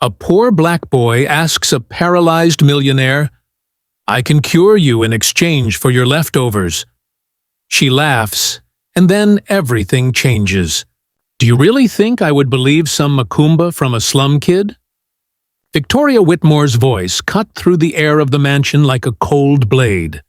A poor black boy asks a paralyzed millionaire, "I can cure you in exchange for your leftovers." She laughs, and then everything changes. Do you really think I would believe some macumba from a slum kid? Victoria Whitmore's voice cut through the air of the mansion like a cold blade,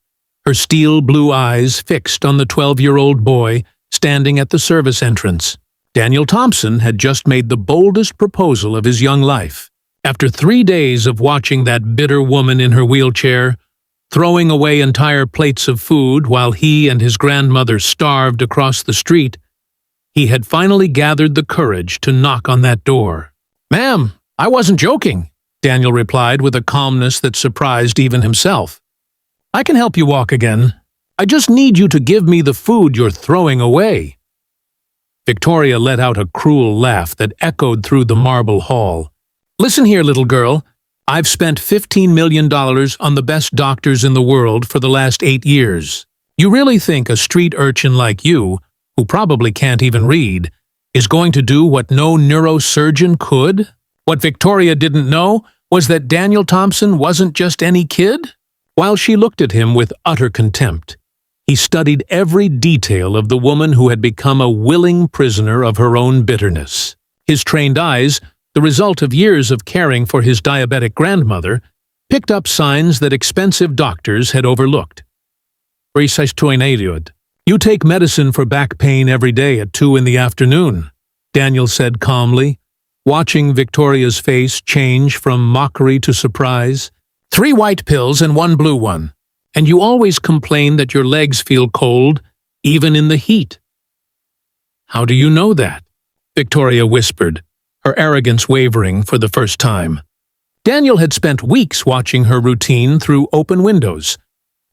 her steel blue eyes fixed on the 12-year-old boy standing at the service entrance. Daniel Thompson had just made the boldest proposal of his young life. After 3 days of watching that bitter woman in her wheelchair, throwing away entire plates of food while he and his grandmother starved across the street, he had finally gathered the courage to knock on that door. "Ma'am, I wasn't joking," Daniel replied with a calmness that surprised even himself. "I can help you walk again. I just need you to give me the food you're throwing away." Victoria let out a cruel laugh that echoed through the marble hall. "Listen here, little girl. I've spent $15 million on the best doctors in the world for the last 8 years. You really think a street urchin like you, who probably can't even read, is going to do what no neurosurgeon could?" What Victoria didn't know was that Daniel Thompson wasn't just any kid. While she looked at him with utter contempt, he studied every detail of the woman who had become a willing prisoner of her own bitterness. His trained eyes, the result of years of caring for his diabetic grandmother, picked up signs that expensive doctors had overlooked. "You take medicine for back pain every day at 2 in the afternoon," Daniel said calmly, watching Victoria's face change from mockery to surprise. "3 white pills and 1 blue one. And you always complain that your legs feel cold, even in the heat." "How do you know that?" Victoria whispered, her arrogance wavering for the first time. Daniel had spent weeks watching her routine through open windows,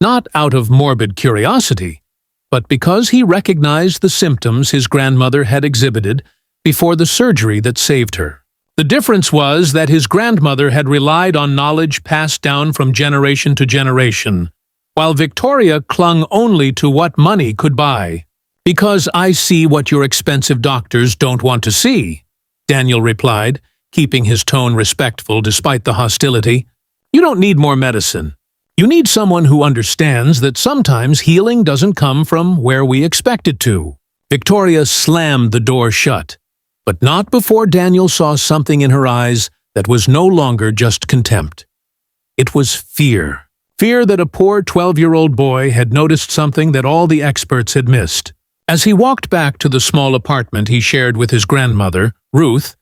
not out of morbid curiosity, but because he recognized the symptoms his grandmother had exhibited before the surgery that saved her. The difference was that his grandmother had relied on knowledge passed down from generation to generation, while Victoria clung only to what money could buy. "Because I see what your expensive doctors don't want to see," Daniel replied, keeping his tone respectful despite the hostility. "You don't need more medicine. You need someone who understands that sometimes healing doesn't come from where we expect it to." Victoria slammed the door shut, but not before Daniel saw something in her eyes that was no longer just contempt. It was fear. Fear that a poor 12-year-old boy had noticed something that all the experts had missed. As he walked back to the small apartment he shared with his grandmother, Ruth,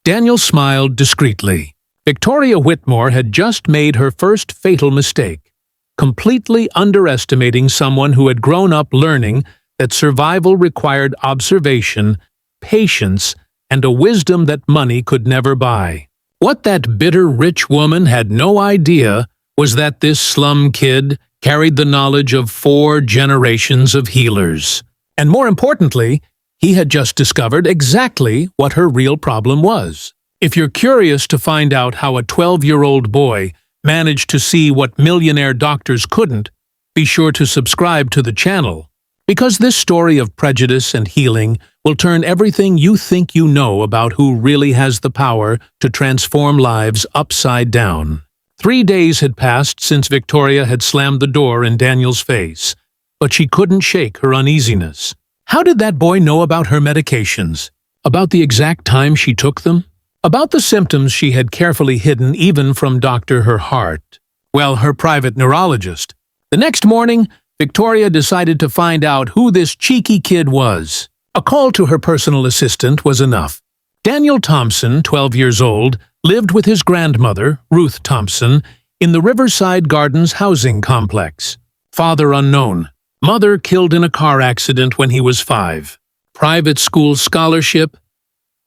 Daniel smiled discreetly. Victoria Whitmore had just made her first fatal mistake, completely underestimating someone who had grown up learning that survival required observation, patience, and a wisdom that money could never buy. What that bitter rich woman had no idea was that this slum kid carried the knowledge of 4 generations of healers. And more importantly, he had just discovered exactly what her real problem was. If you're curious to find out how a 12-year-old boy managed to see what millionaire doctors couldn't, be sure to subscribe to the channel, because this story of prejudice and healing will turn everything you think you know about who really has the power to transform lives upside down. 3 days had passed since Victoria had slammed the door in Daniel's face, but she couldn't shake her uneasiness. How did that boy know about her medications? About the exact time she took them? About the symptoms she had carefully hidden even from Dr. Her Heart? Well, her private neurologist. The next morning, Victoria decided to find out who this cheeky kid was. A call to her personal assistant was enough. Daniel Thompson, 12 years old, lived with his grandmother, Ruth Thompson, in the Riverside Gardens housing complex. Father unknown. Mother killed in a car accident when he was 5. Private school scholarship.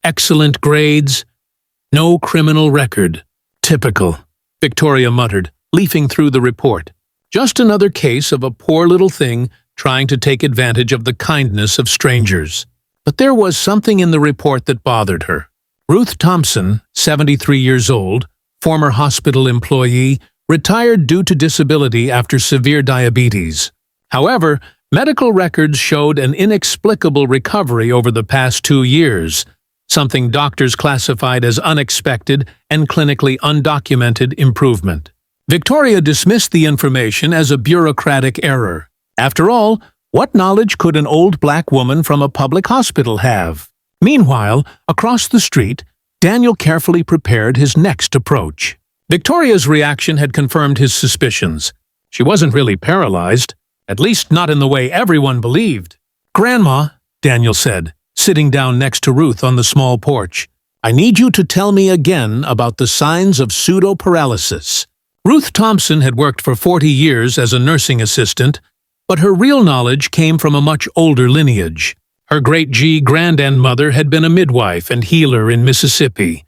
Excellent grades. No criminal record. Typical, Victoria muttered, leafing through the report. Just another case of a poor little thing trying to take advantage of the kindness of strangers. But there was something in the report that bothered her. Ruth Thompson, 73 years old, former hospital employee, retired due to disability after severe diabetes. However, medical records showed an inexplicable recovery over the past 2 years, something doctors classified as unexpected and clinically undocumented improvement. Victoria dismissed the information as a bureaucratic error. After all, what knowledge could an old black woman from a public hospital have? Meanwhile, across the street, Daniel carefully prepared his next approach. Victoria's reaction had confirmed his suspicions. She wasn't really paralyzed, at least not in the way everyone believed. "Grandma," Daniel said, sitting down next to Ruth on the small porch, "I need you to tell me again about the signs of pseudo-paralysis." Ruth Thompson had worked for 40 years as a nursing assistant, but her real knowledge came from a much older lineage. Her great-grandmother had been a midwife and healer in Mississippi.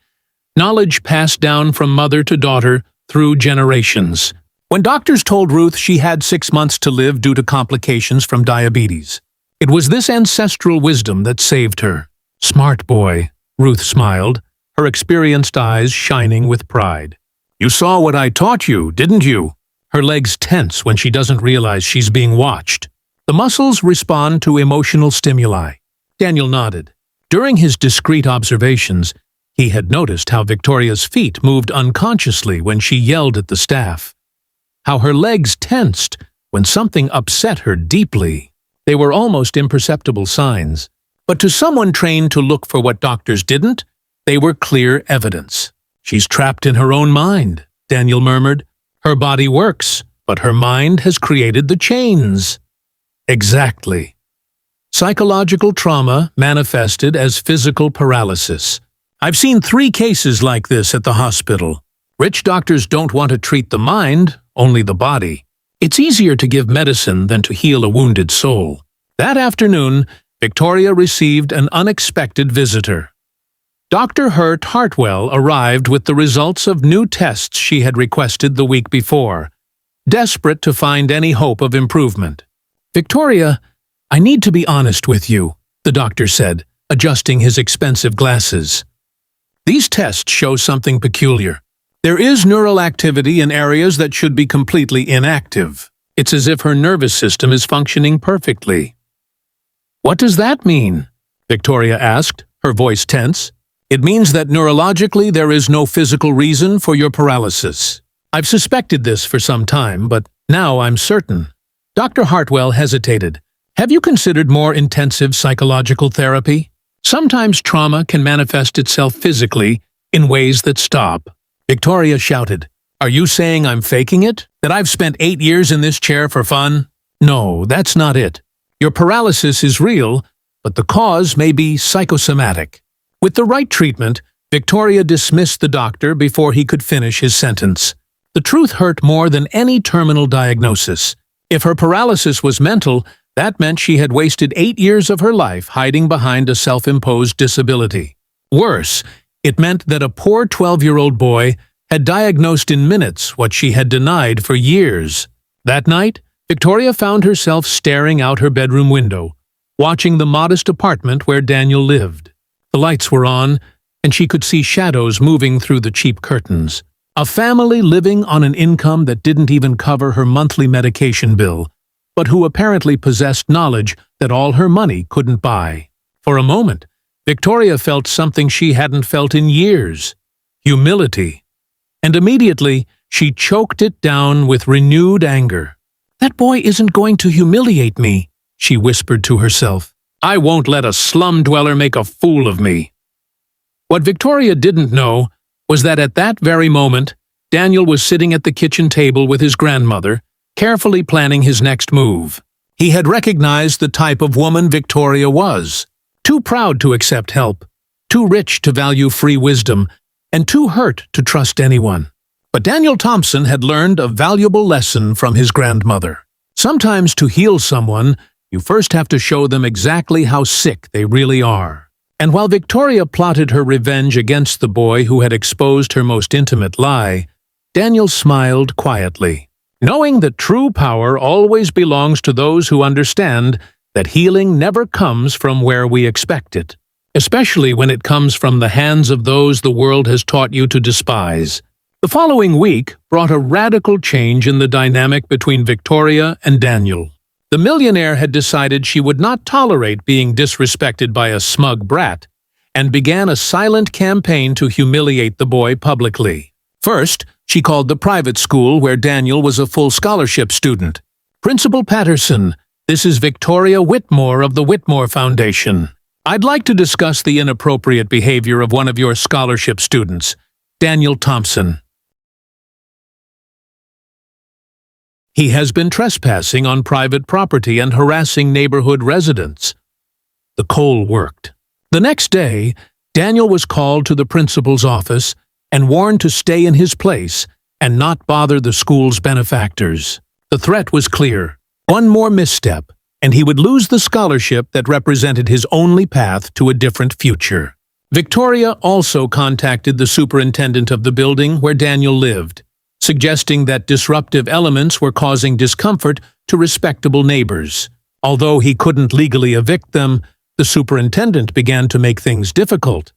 Knowledge passed down from mother to daughter through generations. When doctors told Ruth she had 6 months to live due to complications from diabetes, it was this ancestral wisdom that saved her. "Smart boy," Ruth smiled, her experienced eyes shining with pride. "You saw what I taught you, didn't you?" Her legs tense when she doesn't realize she's being watched. The muscles respond to emotional stimuli. Daniel nodded. During his discreet observations, he had noticed how Victoria's feet moved unconsciously when she yelled at the staff, how her legs tensed when something upset her deeply. They were almost imperceptible signs, but to someone trained to look for what doctors didn't, they were clear evidence. "She's trapped in her own mind," Daniel murmured. "Her body works, but her mind has created the chains." Exactly. Psychological trauma manifested as physical paralysis. I've seen 3 cases like this at the hospital. Rich doctors don't want to treat the mind, only the body. It's easier to give medicine than to heal a wounded soul. That afternoon, Victoria received an unexpected visitor. Dr. Hurt Hartwell arrived with the results of new tests she had requested the week before, desperate to find any hope of improvement. "Victoria, I need to be honest with you," the doctor said, adjusting his expensive glasses. "These tests show something peculiar. There is neural activity in areas that should be completely inactive. It's as if her nervous system is functioning perfectly." "What does that mean?" Victoria asked, her voice tense. "It means that neurologically there is no physical reason for your paralysis. I've suspected this for some time, but now I'm certain." Dr. Hartwell hesitated. "Have you considered more intensive psychological therapy? Sometimes trauma can manifest itself physically in ways that stop." Victoria shouted, "Are you saying I'm faking it? That I've spent 8 years in this chair for fun?" "No, that's not it. Your paralysis is real, but the cause may be psychosomatic." With the right treatment, Victoria dismissed the doctor before he could finish his sentence. The truth hurt more than any terminal diagnosis. If her paralysis was mental, that meant she had wasted 8 years of her life hiding behind a self-imposed disability. Worse, it meant that a poor 12-year-old boy had diagnosed in minutes what she had denied for years. That night, Victoria found herself staring out her bedroom window, watching the modest apartment where Daniel lived. The lights were on, and she could see shadows moving through the cheap curtains. A family living on an income that didn't even cover her monthly medication bill, but who apparently possessed knowledge that all her money couldn't buy. For a moment, Victoria felt something she hadn't felt in years: humility. And immediately, she choked it down with renewed anger. "That boy isn't going to humiliate me," she whispered to herself. "I won't let a slum dweller make a fool of me." What Victoria didn't know was that at that very moment, Daniel was sitting at the kitchen table with his grandmother, carefully planning his next move. He had recognized the type of woman Victoria was: too proud to accept help, too rich to value free wisdom, and too hurt to trust anyone. But Daniel Thompson had learned a valuable lesson from his grandmother. Sometimes to heal someone, you first have to show them exactly how sick they really are. And while Victoria plotted her revenge against the boy who had exposed her most intimate lie, Daniel smiled quietly, knowing that true power always belongs to those who understand that healing never comes from where we expect it, especially when it comes from the hands of those the world has taught you to despise. The following week brought a radical change in the dynamic between Victoria and Daniel. The millionaire had decided she would not tolerate being disrespected by a smug brat, and began a silent campaign to humiliate the boy publicly. First, she called the private school where Daniel was a full scholarship student. "Principal Patterson, this is Victoria Whitmore of the Whitmore Foundation. I'd like to discuss the inappropriate behavior of one of your scholarship students, Daniel Thompson. He has been trespassing on private property and harassing neighborhood residents." The coal worked. The next day, Daniel was called to the principal's office and warned to stay in his place and not bother the school's benefactors. The threat was clear. One more misstep, and he would lose the scholarship that represented his only path to a different future. Victoria also contacted the superintendent of the building where Daniel lived, suggesting that disruptive elements were causing discomfort to respectable neighbors. Although he couldn't legally evict them, the superintendent began to make things difficult.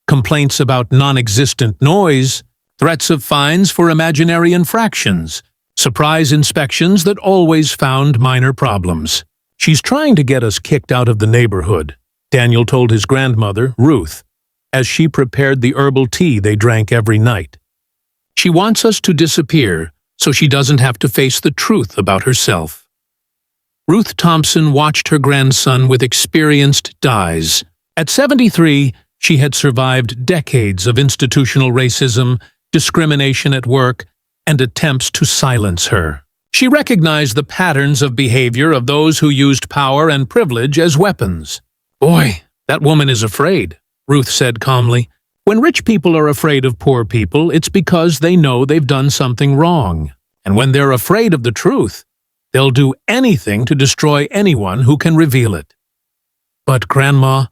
Complaints about non-existent noise, threats of fines for imaginary infractions, surprise inspections that always found minor problems. "She's trying to get us kicked out of the neighborhood," Daniel told his grandmother, Ruth, as she prepared the herbal tea they drank every night. "She wants us to disappear so she doesn't have to face the truth about herself." Ruth Thompson watched her grandson with experienced eyes. At 73, she had survived decades of institutional racism, discrimination at work, and attempts to silence her. She recognized the patterns of behavior of those who used power and privilege as weapons. "Boy, that woman is afraid," Ruth said calmly. "When rich people are afraid of poor people, it's because they know they've done something wrong. And when they're afraid of the truth, they'll do anything to destroy anyone who can reveal it." "But, Grandma,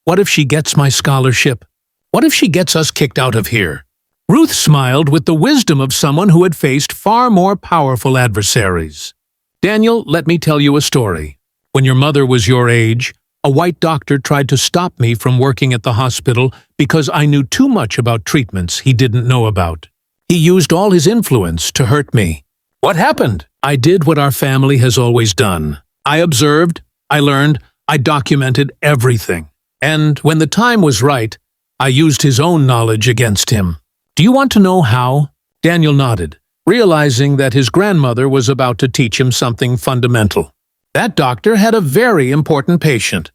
what if she gets my scholarship? What if she gets us kicked out of here?" Ruth smiled with the wisdom of someone who had faced far more powerful adversaries. "Daniel, let me tell you a story. When your mother was your age, a white doctor tried to stop me from working at the hospital because I knew too much about treatments he didn't know about. He used all his influence to hurt me. What happened? I did what our family has always done. I observed, I learned, I documented everything. And when the time was right, I used his own knowledge against him. Do you want to know how?" Daniel nodded, realizing that his grandmother was about to teach him something fundamental. That doctor had a very important patient,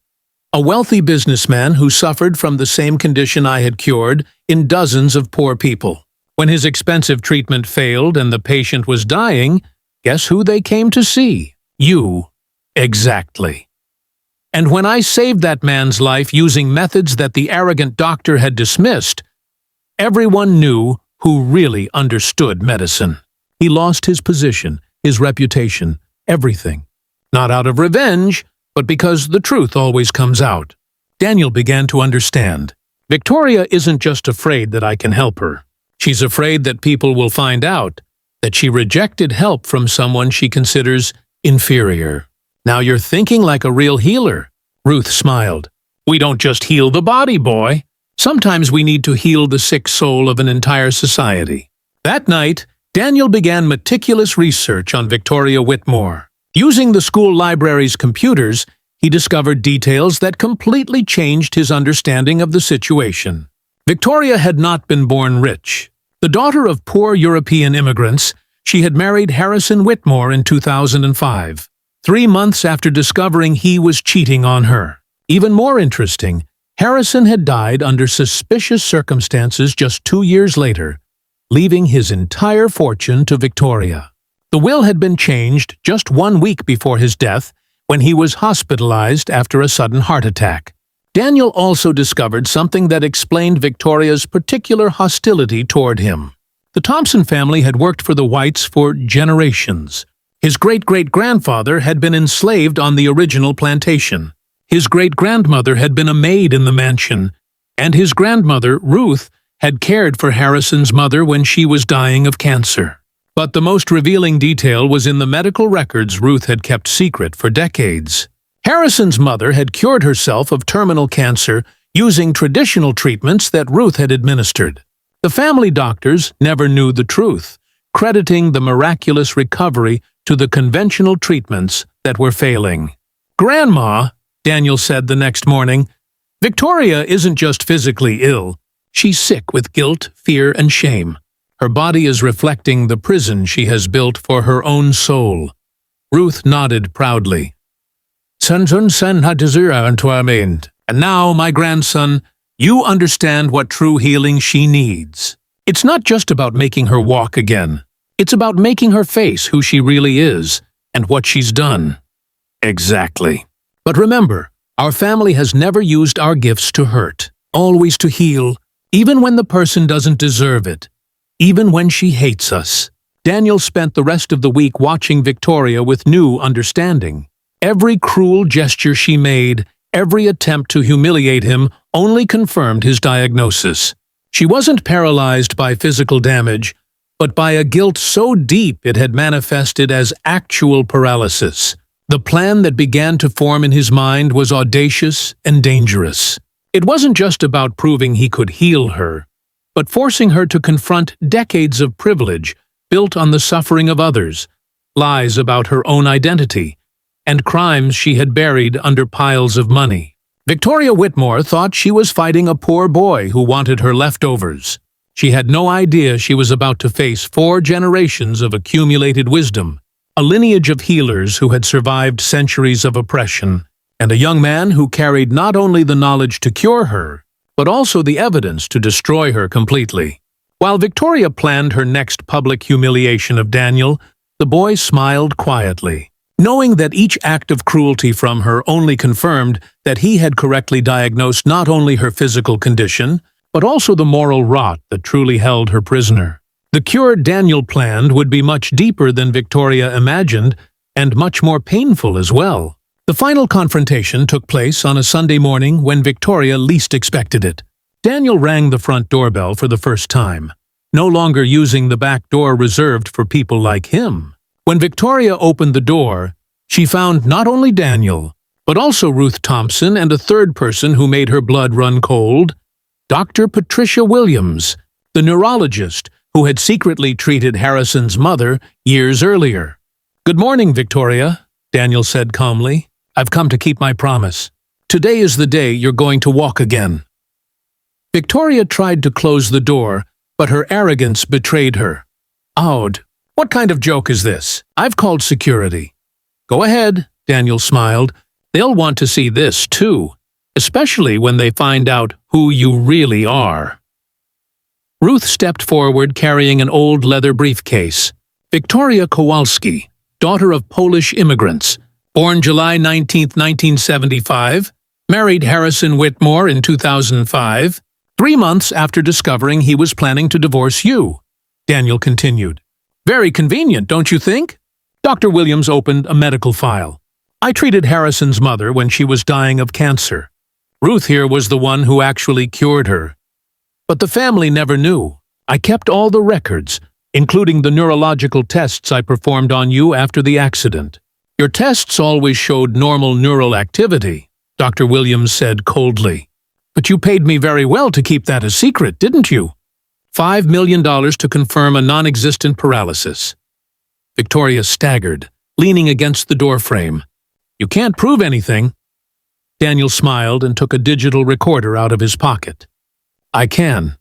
a wealthy businessman who suffered from the same condition I had cured in dozens of poor people. When his expensive treatment failed and the patient was dying, guess who they came to see? You. Exactly. And when I saved that man's life using methods that the arrogant doctor had dismissed, everyone knew who really understood medicine. He lost his position, his reputation, everything. Not out of revenge, but because the truth always comes out. Daniel began to understand. Victoria isn't just afraid that I can help her. She's afraid that people will find out that she rejected help from someone she considers inferior. "Now you're thinking like a real healer," Ruth smiled. "We don't just heal the body, boy. Sometimes we need to heal the sick soul of an entire society." That night, Daniel began meticulous research on Victoria Whitmore. Using the school library's computers, he discovered details that completely changed his understanding of the situation. Victoria had not been born rich. The daughter of poor European immigrants, she had married Harrison Whitmore in 2005, 3 months after discovering he was cheating on her. Even more interesting, Harrison had died under suspicious circumstances just 2 years later, leaving his entire fortune to Victoria. The will had been changed just 1 week before his death, when he was hospitalized after a sudden heart attack. Daniel also discovered something that explained Victoria's particular hostility toward him. The Thompson family had worked for the whites for generations. His great-great-grandfather had been enslaved on the original plantation. His great-grandmother had been a maid in the mansion, and his grandmother, Ruth, had cared for Harrison's mother when she was dying of cancer. But the most revealing detail was in the medical records Ruth had kept secret for decades. Harrison's mother had cured herself of terminal cancer using traditional treatments that Ruth had administered. The family doctors never knew the truth, crediting the miraculous recovery to the conventional treatments that were failing. "Grandma," Daniel said the next morning, Victoria isn't just physically ill. She's sick with guilt, fear, and shame. Her body is reflecting the prison she has built for her own soul. Ruth nodded proudly. And now, my grandson, you understand what true healing she needs. It's not just about making her walk again. It's about making her face who she really is and what she's done. Exactly. But remember, our family has never used our gifts to hurt, always to heal, even when the person doesn't deserve it, even when she hates us. Daniel spent the rest of the week watching Victoria with new understanding. Every cruel gesture she made, every attempt to humiliate him, only confirmed his diagnosis. She wasn't paralyzed by physical damage, but by a guilt so deep it had manifested as actual paralysis. The plan that began to form in his mind was audacious and dangerous. It wasn't just about proving he could heal her, but forcing her to confront decades of privilege built on the suffering of others, lies about her own identity, and crimes she had buried under piles of money. Victoria Whitmore thought she was fighting a poor boy who wanted her leftovers. She had no idea she was about to face 4 generations of accumulated wisdom, a lineage of healers who had survived centuries of oppression, and a young man who carried not only the knowledge to cure her, but also the evidence to destroy her completely. While Victoria planned her next public humiliation of Daniel, the boy smiled quietly, knowing that each act of cruelty from her only confirmed that he had correctly diagnosed not only her physical condition, but also the moral rot that truly held her prisoner. The cure Daniel planned would be much deeper than Victoria imagined, and much more painful as well. The final confrontation took place on a Sunday morning when Victoria least expected it. Daniel rang the front doorbell for the first time, no longer using the back door reserved for people like him. When Victoria opened the door, she found not only Daniel, but also Ruth Thompson and a third person who made her blood run cold, Dr. Patricia Williams, the neurologist who had secretly treated Harrison's mother years earlier. "Good morning, Victoria," Daniel said calmly. "I've come to keep my promise. Today is the day you're going to walk again." Victoria tried to close the door, but her arrogance betrayed her. "Aude, what kind of joke is this? I've called security." "Go ahead," Daniel smiled. "They'll want to see this, too, especially when they find out who you really are." Ruth stepped forward carrying an old leather briefcase. Victoria Kowalski, daughter of Polish immigrants, born July 19, 1975, married Harrison Whitmore in 2005, 3 months after discovering he was planning to divorce you, Daniel continued. "Very convenient, don't you think?" Dr. Williams opened a medical file. "I treated Harrison's mother when she was dying of cancer. Ruth here was the one who actually cured her. But the family never knew. I kept all the records, including the neurological tests I performed on you after the accident. Your tests always showed normal neural activity," Dr. Williams said coldly. "But you paid me very well to keep that a secret, didn't you? $5 million to confirm a non-existent paralysis." Victoria staggered, leaning against the doorframe. "You can't prove anything." Daniel smiled and took a digital recorder out of his pocket. "I can.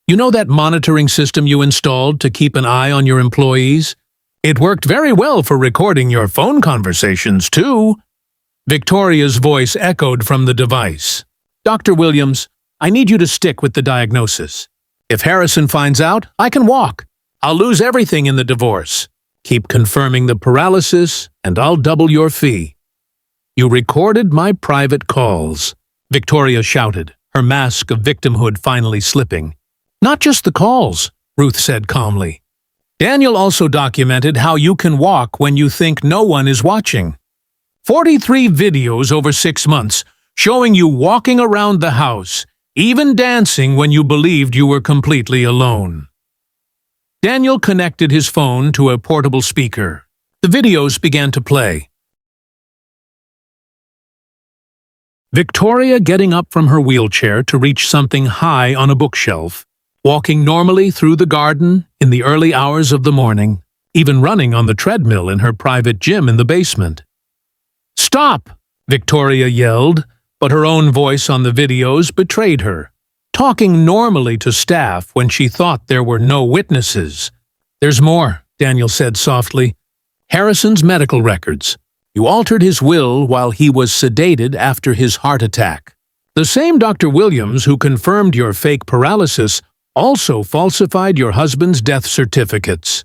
You know that monitoring system you installed to keep an eye on your employees? It worked very well for recording your phone conversations, too." Victoria's voice echoed from the device. "Dr. Williams, I need you to stick with the diagnosis. If Harrison finds out, I can walk. I'll lose everything in the divorce. Keep confirming the paralysis, and I'll double your fee." "You recorded my private calls," Victoria shouted, her mask of victimhood finally slipping. "Not just the calls," Ruth said calmly. "Daniel also documented how you can walk when you think no one is watching. 43 videos over 6 months, showing you walking around the house, even dancing when you believed you were completely alone." Daniel connected his phone to a portable speaker. The videos began to play. Victoria getting up from her wheelchair to reach something high on a bookshelf, walking normally through the garden in the early hours of the morning, even running on the treadmill in her private gym in the basement. "Stop!" Victoria yelled, but her own voice on the videos betrayed her, talking normally to staff when she thought there were no witnesses. "There's more," Daniel said softly. "Harrison's medical records. You altered his will while he was sedated after his heart attack. The same Dr. Williams who confirmed your fake paralysis also falsified your husband's death certificates."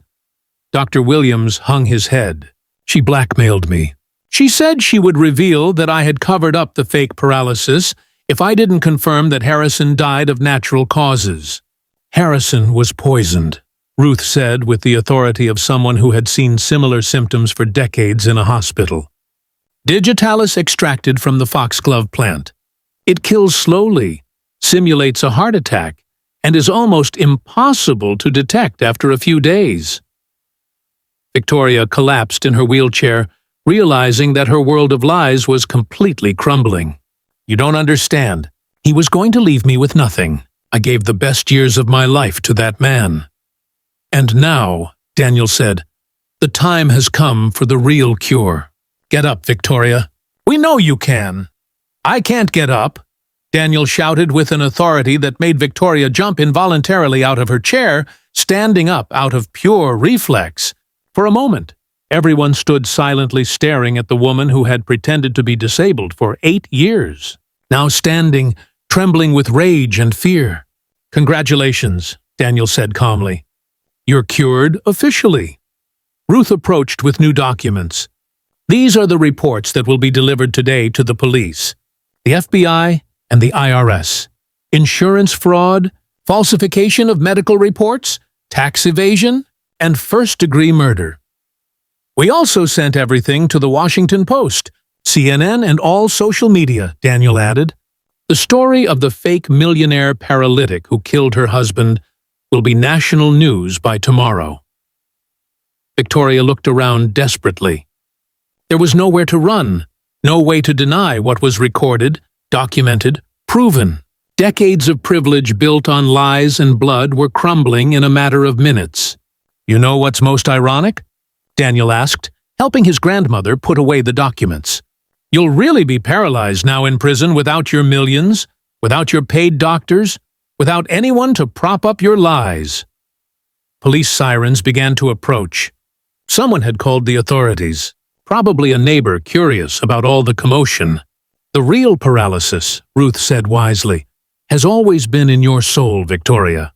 Dr. Williams hung his head. "She blackmailed me. She said she would reveal that I had covered up the fake paralysis if I didn't confirm that Harrison died of natural causes." "Harrison was poisoned," Ruth said with the authority of someone who had seen similar symptoms for decades in a hospital. "Digitalis extracted from the foxglove plant. It kills slowly, simulates a heart attack, and is almost impossible to detect after a few days." Victoria collapsed in her wheelchair, realizing that her world of lies was completely crumbling. "You don't understand. He was going to leave me with nothing. I gave the best years of my life to that man." "And now," Daniel said, "the time has come for the real cure. Get up, Victoria. We know you can." "I can't get up," Daniel shouted with an authority that made Victoria jump involuntarily out of her chair, standing up out of pure reflex. For a moment, everyone stood silently staring at the woman who had pretended to be disabled for 8 years, now standing, trembling with rage and fear. "Congratulations," Daniel said calmly. "You're cured officially." Ruth approached with new documents. "These are the reports that will be delivered today to the police, the FBI, and the IRS. Insurance fraud, falsification of medical reports, tax evasion, and first-degree murder. We also sent everything to the Washington Post, CNN, and all social media," Daniel added. "The story of the fake millionaire paralytic who killed her husband will be national news by tomorrow." Victoria looked around desperately. There was nowhere to run, no way to deny what was recorded, documented, proven. Decades of privilege built on lies and blood were crumbling in a matter of minutes. "You know what's most ironic?" Daniel asked, helping his grandmother put away the documents. "You'll really be paralyzed now in prison without your millions, without your paid doctors, without anyone to prop up your lies." Police sirens began to approach. Someone had called the authorities, probably a neighbor curious about all the commotion. "The real paralysis," Ruth said wisely, "has always been in your soul, Victoria.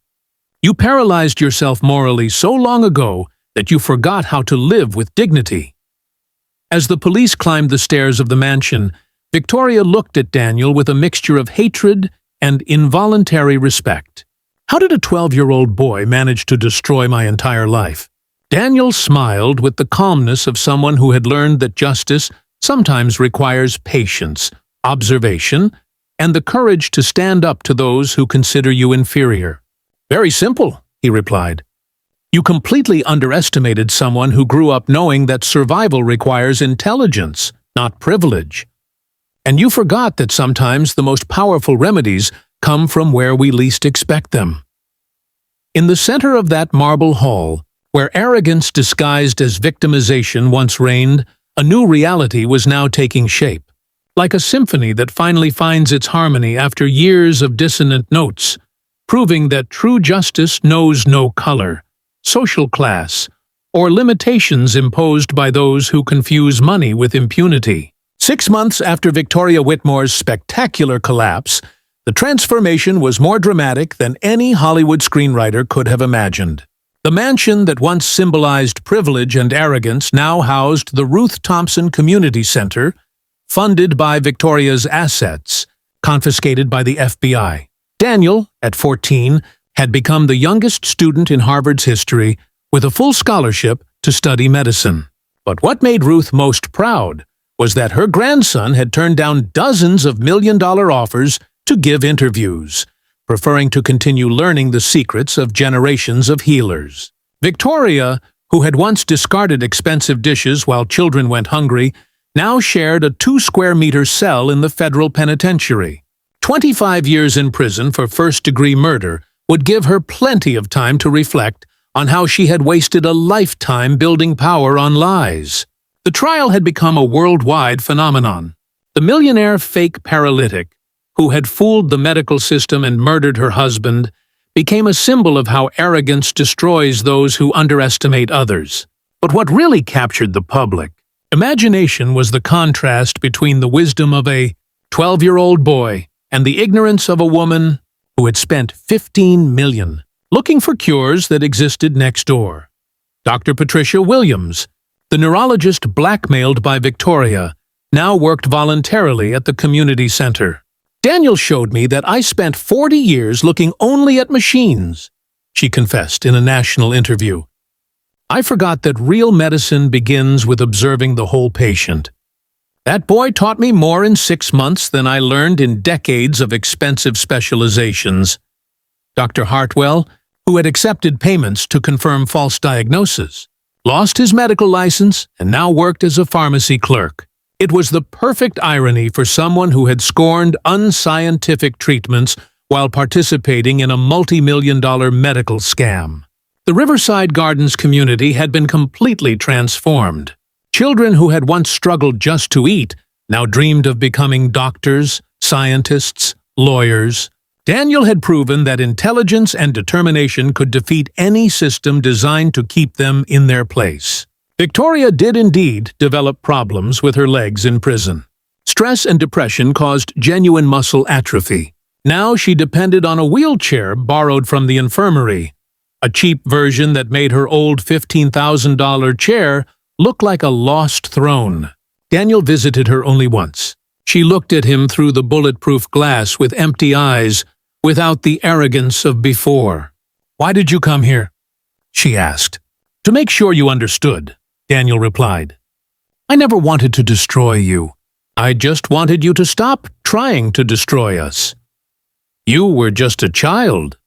You paralyzed yourself morally so long ago that you forgot how to live with dignity." As the police climbed the stairs of the mansion, Victoria looked at Daniel with a mixture of hatred and involuntary respect. "How did a 12-year-old boy manage to destroy my entire life?" Daniel smiled with the calmness of someone who had learned that justice sometimes requires patience, observation, and the courage to stand up to those who consider you inferior. "Very simple," he replied. "You completely underestimated someone who grew up knowing that survival requires intelligence, not privilege. And you forgot that sometimes the most powerful remedies come from where we least expect them." In the center of that marble hall, where arrogance disguised as victimization once reigned, a new reality was now taking shape. Like a symphony that finally finds its harmony after years of dissonant notes, proving that true justice knows no color, social class, or limitations imposed by those who confuse money with impunity. 6 months after Victoria Whitmore's spectacular collapse, the transformation was more dramatic than any Hollywood screenwriter could have imagined. The mansion that once symbolized privilege and arrogance now housed the Ruth Thompson Community Center, funded by Victoria's assets, confiscated by the FBI. Daniel, at 14, had become the youngest student in Harvard's history with a full scholarship to study medicine. But what made Ruth most proud was that her grandson had turned down dozens of million-dollar offers to give interviews, preferring to continue learning the secrets of generations of healers. Victoria, who had once discarded expensive dishes while children went hungry, now shared a 2-square-meter cell in the federal penitentiary. 25 years in prison for first-degree murder would give her plenty of time to reflect on how she had wasted a lifetime building power on lies. The trial had become a worldwide phenomenon. The The millionaire fake paralytic, who had fooled the medical system and murdered her husband, became a symbol of how arrogance destroys those who underestimate others. But what really captured the public imagination was the contrast between the wisdom of a 12-year-old boy and the ignorance of a woman who had spent $15 million looking for cures that existed next door. Dr. Patricia Williams, the neurologist blackmailed by Victoria, now worked voluntarily at the community center. Daniel showed me that I spent 40 years looking only at machines, she confessed in a national interview. I forgot that real medicine begins with observing the whole patient. That boy taught me more in 6 months than I learned in decades of expensive specializations. Dr. Hartwell, who had accepted payments to confirm false diagnosis, lost his medical license and now worked as a pharmacy clerk. It was the perfect irony for someone who had scorned unscientific treatments while participating in a multi-million-dollar medical scam. The Riverside Gardens community had been completely transformed. Children who had once struggled just to eat now dreamed of becoming doctors, scientists, lawyers. Daniel had proven that intelligence and determination could defeat any system designed to keep them in their place. Victoria did indeed develop problems with her legs in prison. Stress and depression caused genuine muscle atrophy. Now she depended on a wheelchair borrowed from the infirmary, a cheap version that made her old $15,000 chair look like a lost throne. Daniel visited her only once. She looked at him through the bulletproof glass with empty eyes, without the arrogance of before. "Why did you come here?" she asked. "To make sure you understood," Daniel replied. "I never wanted to destroy you. I just wanted you to stop trying to destroy us. You were just a child.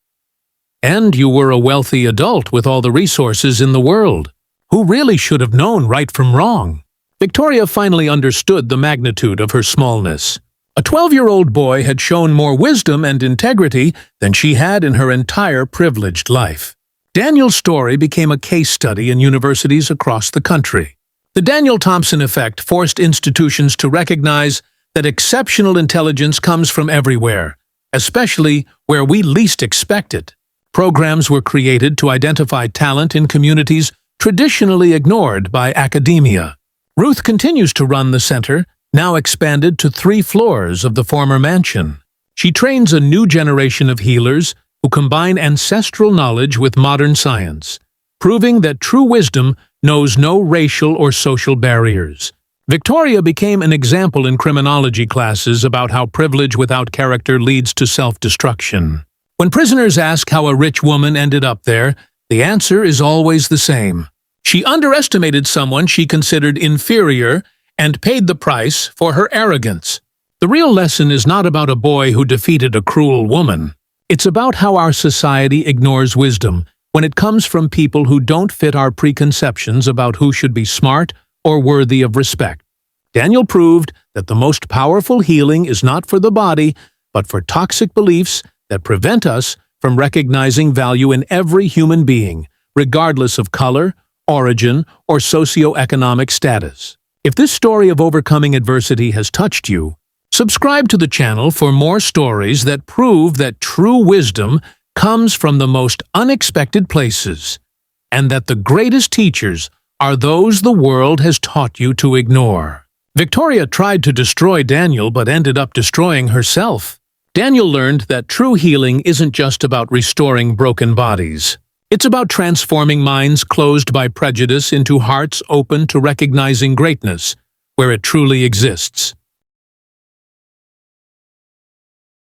And you were a wealthy adult with all the resources in the world. Who really should have known right from wrong?" Victoria finally understood the magnitude of her smallness. A 12-year-old boy had shown more wisdom and integrity than she had in her entire privileged life. Daniel's story became a case study in universities across the country. The Daniel Thompson effect forced institutions to recognize that exceptional intelligence comes from everywhere, especially where we least expect it. Programs were created to identify talent in communities traditionally ignored by academia. Ruth continues to run the center, now expanded to 3 floors of the former mansion. She trains a new generation of healers who combine ancestral knowledge with modern science, proving that true wisdom knows no racial or social barriers. Victoria became an example in criminology classes about how privilege without character leads to self-destruction. When prisoners ask how a rich woman ended up there, the answer is always the same. She underestimated someone she considered inferior and paid the price for her arrogance. The real lesson is not about a boy who defeated a cruel woman. It's about how our society ignores wisdom when it comes from people who don't fit our preconceptions about who should be smart or worthy of respect. Daniel proved that the most powerful healing is not for the body, but for toxic beliefs that prevent us from recognizing value in every human being, regardless of color, origin, or socioeconomic status. If this story of overcoming adversity has touched you, subscribe to the channel for more stories that prove that true wisdom comes from the most unexpected places, and that the greatest teachers are those the world has taught you to ignore. Victoria tried to destroy Daniel but ended up destroying herself. Daniel learned that true healing isn't just about restoring broken bodies. It's about transforming minds closed by prejudice into hearts open to recognizing greatness where it truly exists.